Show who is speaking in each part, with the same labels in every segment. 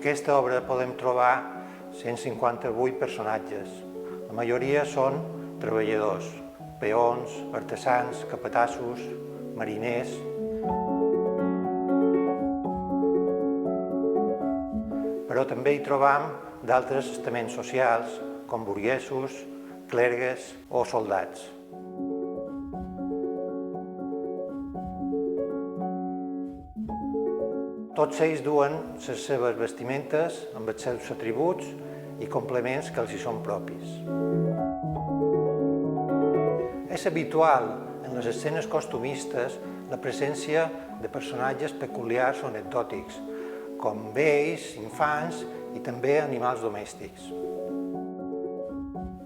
Speaker 1: aquesta obra podem trobar 158 personatges. La majoria són treballadors, peons, artesans, capatassos, mariners. Però també hi trobam d'altres estaments socials, com burguesos, clergues o soldats. Tots ells duen les seves vestimentes amb els seus atributs i complements que els hi són propis. És habitual en les escenes costumistes la presència de personatges peculiars o anecdòtics, com vells, infants i també animals domèstics.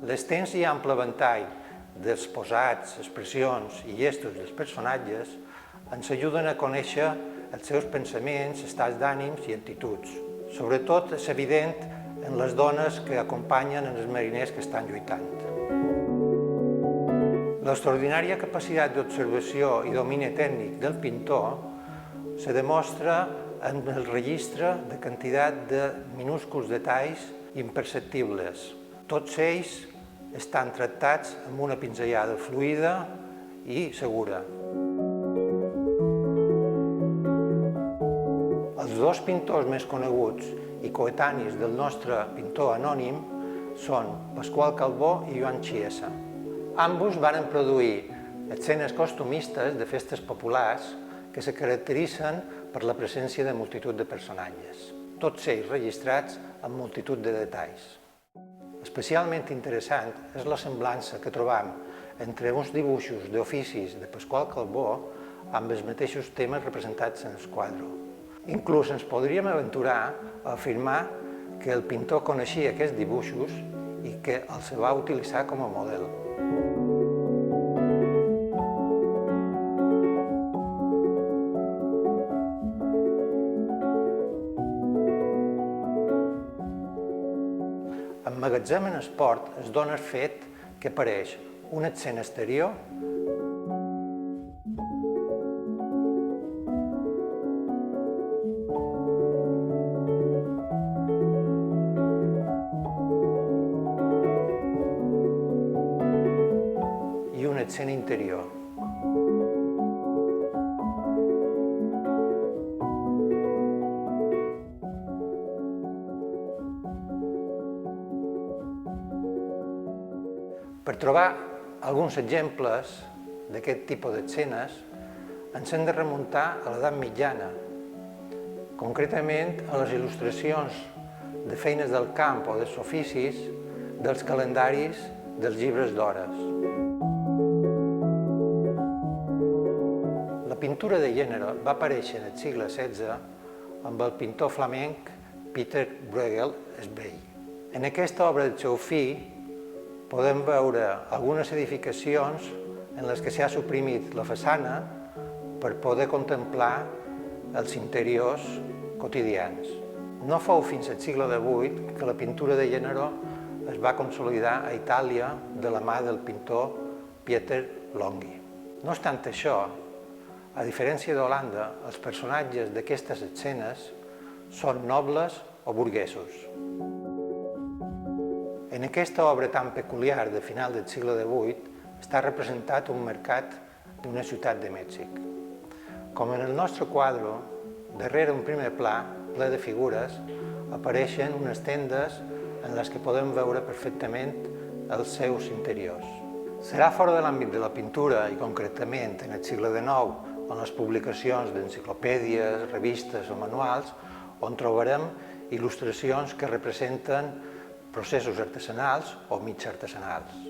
Speaker 1: L'extens i ample ventall dels posats, expressions i gestos dels personatges ens ajuden a conèixer els seus pensaments, estats d'ànims i actituds. Sobretot és evident en les dones que acompanyen els mariners que estan lluitant. L'extraordinària capacitat d'observació i domini tècnic del pintor se demostra en el registre de quantitat de minúsculs detalls imperceptibles. Tots ells estan tractats amb una pinzellada fluida i segura. Els dos pintors més coneguts i coetanis del nostre pintor anònim són Pasqual Calbó i Joan Chiesa. Ambos varen produir escenes costumistes de festes populars que se caracteritzen per la presència de multitud de personatges, tots ells registrats amb multitud de detalls. Especialment interessant és la semblança que trobam entre uns dibuixos d'oficis de Pasqual Calbó amb els mateixos temes representats en el quadre. Inclús ens podríem aventurar a afirmar que el pintor coneixia aquests dibuixos i que els va utilitzar com a model. En Magatzem en esport es dona el fet que apareix una escena exterior i una escena interior. Per trobar alguns exemples d'aquest tipus d'escenes ens hem de remuntar a l'edat mitjana, concretament a les il·lustracions de feines del camp o dels oficis dels calendaris dels llibres d'hores. La pintura de gènere va aparèixer en el segle XVI amb el pintor flamenc Pieter Bruegel el Vell. En aquesta obra del seu fill podem veure algunes edificacions en les que s'ha suprimit la façana per poder contemplar els interiors quotidians. No fou fins al segle XVIII que la pintura de gènere es va consolidar a Itàlia de la mà del pintor Pieter Longhi. No obstant això, a diferència d'Holanda, els personatges d'aquestes escenes són nobles o burguesos. En aquesta obra tan peculiar de final del segle XVIII està representat un mercat d'una ciutat de Mèxic. Com en el nostre quadre, darrere un primer pla, ple de figures, apareixen unes tendes en les que podem veure perfectament els seus interiors. Serà fora de l'àmbit de la pintura, i concretament en el segle XIX, en les publicacions d'enciclopèdies, revistes o manuals, on trobarem il·lustracions que representen processos artesanals o mig artesanals.